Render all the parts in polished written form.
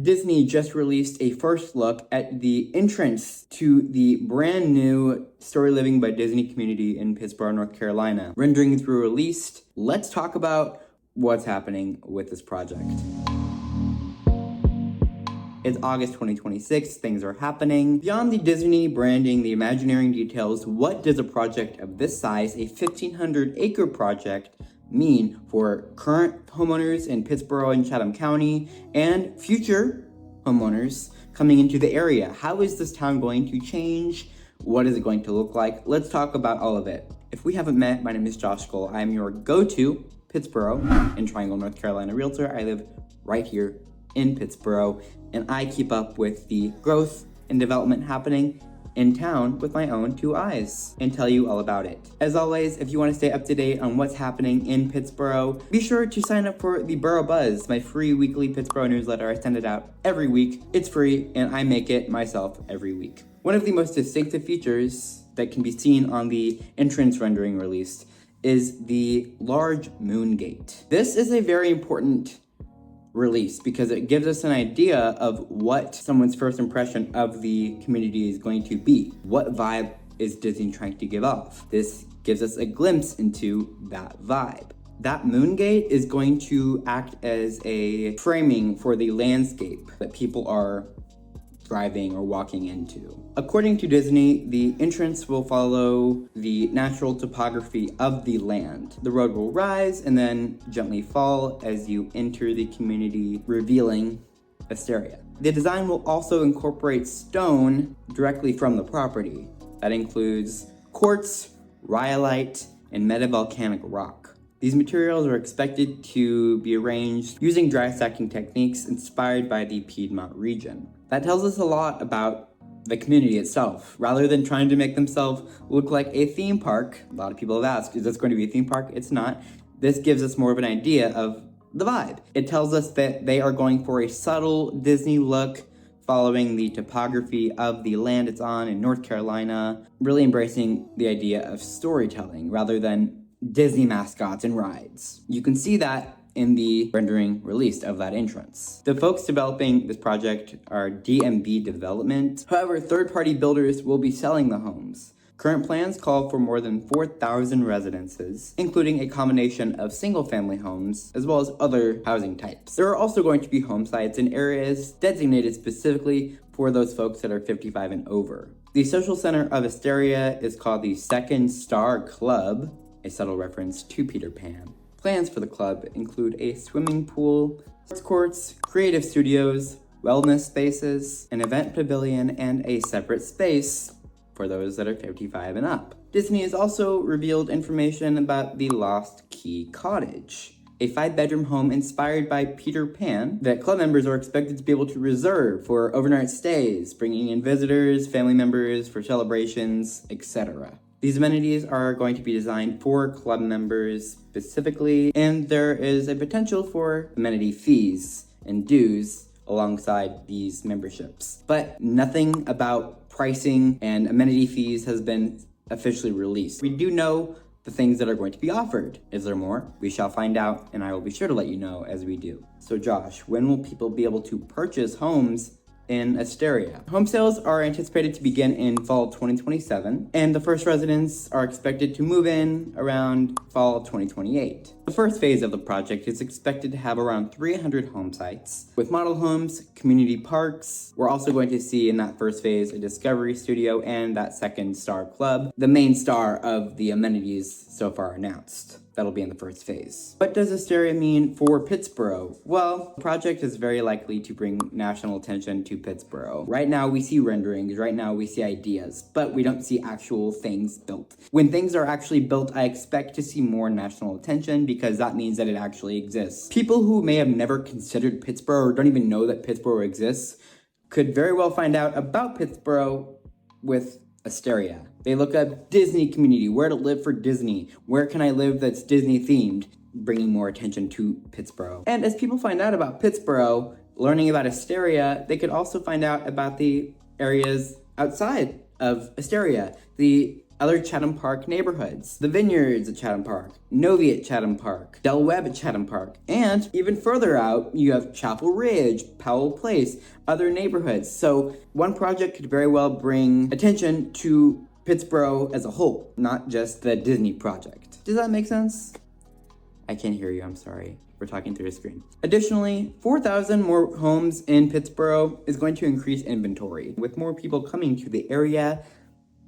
Disney just released a first look at the entrance to the brand new Storyliving by Disney community in Pittsboro, North Carolina. Renderings were released. Let's talk about what's happening with this project. It's August 2026, things are happening. Beyond the Disney branding, the Imagineering details, what does a project of this size, a 1,500-acre project, mean for current homeowners in Pittsboro and Chatham County and future homeowners coming into the area? How is this town going to change? What is it going to look like? Let's talk about all of it. If we haven't met, my name is Josh Gole. I am your go-to Pittsboro and Triangle, North Carolina realtor. I live right here in Pittsboro, and I keep up with the growth and development happening in town with my own two eyes and tell you all about it. As always, if you want to stay up to date on what's happening in Pittsboro, be sure to sign up for the Borough Buzz, my free weekly Pittsboro newsletter. I send it out every week. It's free, and I make it myself every week. One of the most distinctive features that can be seen on the entrance rendering released is the large moon gate. This is a very important release because it gives us an idea of what someone's first impression of the community is going to be. What vibe is Disney trying to give off? This gives us a glimpse into that vibe. That moon gate is going to act as a framing for the landscape that people are driving or walking into. According to Disney, the entrance will follow the natural topography of the land. The road will rise and then gently fall as you enter the community, revealing Asteria. The design will also incorporate stone directly from the property. That includes quartz, rhyolite, and metavolcanic rock. These materials are expected to be arranged using dry stacking techniques inspired by the Piedmont region. That tells us a lot about the community itself. Rather than trying to make themselves look like a theme park, a lot of people have asked, is this going to be a theme park? It's not. This gives us more of an idea of the vibe. It tells us that they are going for a subtle Disney look, following the topography of the land it's on in North Carolina, really embracing the idea of storytelling rather than Disney mascots and rides. You can see that in the rendering released of that entrance. The folks developing this project are DMB Development. However, third-party builders will be selling the homes. Current plans call for more than 4,000 residences, including a combination of single-family homes as well as other housing types. There are also going to be home sites in areas designated specifically for those folks that are 55 and over. The social center of Asteria is called the Second Star Club, a subtle reference to Peter Pan. Plans for the club include a swimming pool, sports courts, creative studios, wellness spaces, an event pavilion, and a separate space for those that are 55 and up. Disney has also revealed information about the Lost Key Cottage, a 5-bedroom home inspired by Peter Pan that club members are expected to be able to reserve for overnight stays, bringing in visitors, family members for celebrations, etc. These amenities are going to be designed for club members specifically, and there is a potential for amenity fees and dues alongside these memberships. But nothing about pricing and amenity fees has been officially released. We do know the things that are going to be offered. Is there more? We shall find out, and I will be sure to let you know as we do. So Josh, when will people be able to purchase homes in Asteria? Home sales are anticipated to begin in fall 2027, and the first residents are expected to move in around fall 2028. The first phase of the project is expected to have around 300 home sites, with model homes, community parks. We're also going to see in that first phase a discovery studio and that Second Star Club, the main star of the amenities so far announced. That'll be in the first phase. What does Asteria mean for Pittsboro? Well, the project is very likely to bring national attention to Pittsboro. Right now we see renderings, right now we see ideas, but we don't see actual things built. When things are actually built, I expect to see more national attention because that means that it actually exists. People who may have never considered Pittsboro or don't even know that Pittsboro exists could very well find out about Pittsboro with Asteria. They look up Disney community, where to live for Disney, where can I live that's Disney themed, bringing more attention to Pittsboro. And as people find out about Pittsboro, learning about Asteria, they could also find out about the areas outside of Asteria, the other Chatham Park neighborhoods. The Vineyards at Chatham Park, Novi at Chatham Park, Del Webb at Chatham Park, and even further out, you have Chapel Ridge, Powell Place, other neighborhoods. So one project could very well bring attention to Pittsboro as a whole, not just the Disney project. Does that make sense? I can't hear you, I'm sorry. We're talking through a screen. Additionally, 4,000 more homes in Pittsboro is going to increase inventory. With more people coming to the area,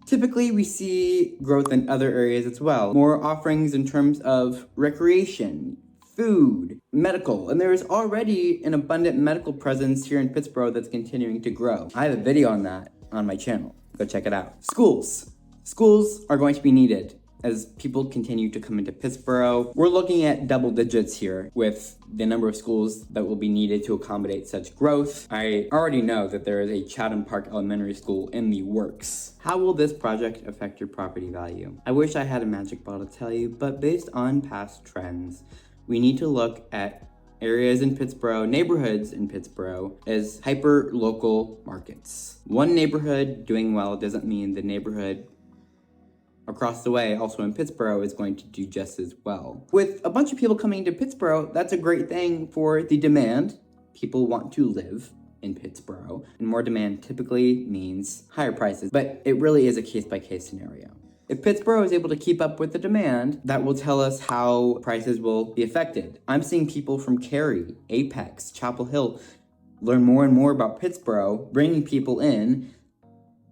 typically we see growth in other areas as well. More offerings in terms of recreation, food, medical, and there is already an abundant medical presence here in Pittsboro that's continuing to grow. I have a video on that on my channel. Go check it out. Schools. Schools are going to be needed as people continue to come into Pittsboro. We're looking at double digits here with the number of schools that will be needed to accommodate such growth. I already know that there is a Chatham Park Elementary School in the works. How will this project affect your property value? I wish I had a magic ball to tell you, but based on past trends, we need to look at areas in Pittsboro, neighborhoods in Pittsboro, as hyper-local markets. One neighborhood doing well doesn't mean the neighborhood across the way, also in Pittsboro, is going to do just as well. With a bunch of people coming to Pittsboro, that's a great thing for the demand. People want to live in Pittsboro, and more demand typically means higher prices, but it really is a case-by-case scenario. If Pittsboro is able to keep up with the demand, that will tell us how prices will be affected. I'm seeing people from Cary, Apex, Chapel Hill learn more and more about Pittsboro, bringing people in,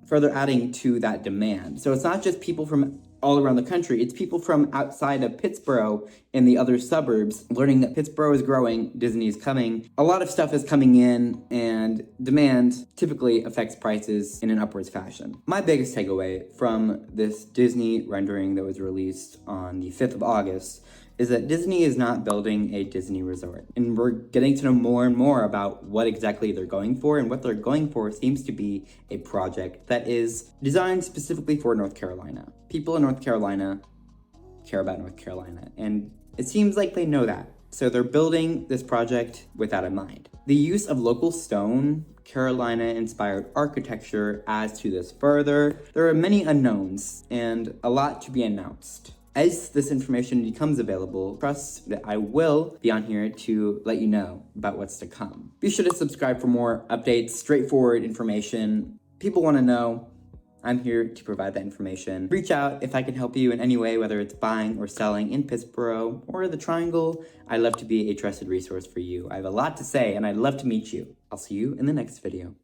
further adding to that demand. So it's not just people from all around the country, it's people from outside of Pittsboro in the other suburbs learning that Pittsboro is growing, Disney is coming. A lot of stuff is coming in, and demand typically affects prices in an upwards fashion. My biggest takeaway from this Disney rendering that was released on the 5th of August is that Disney is not building a Disney resort. And we're getting to know more and more about what exactly they're going for, and what they're going for seems to be a project that is designed specifically for North Carolina. People in North Carolina care about North Carolina, and it seems like they know that. So they're building this project with that in mind. The use of local stone, Carolina-inspired architecture adds to this further. There are many unknowns and a lot to be announced. As this information becomes available, trust that I will be on here to let you know about what's to come. Be sure to subscribe for more updates, straightforward information. People want to know. I'm here to provide that information. Reach out if I can help you in any way, whether it's buying or selling in Pittsboro or the Triangle. I'd love to be a trusted resource for you. I have a lot to say, and I'd love to meet you. I'll see you in the next video.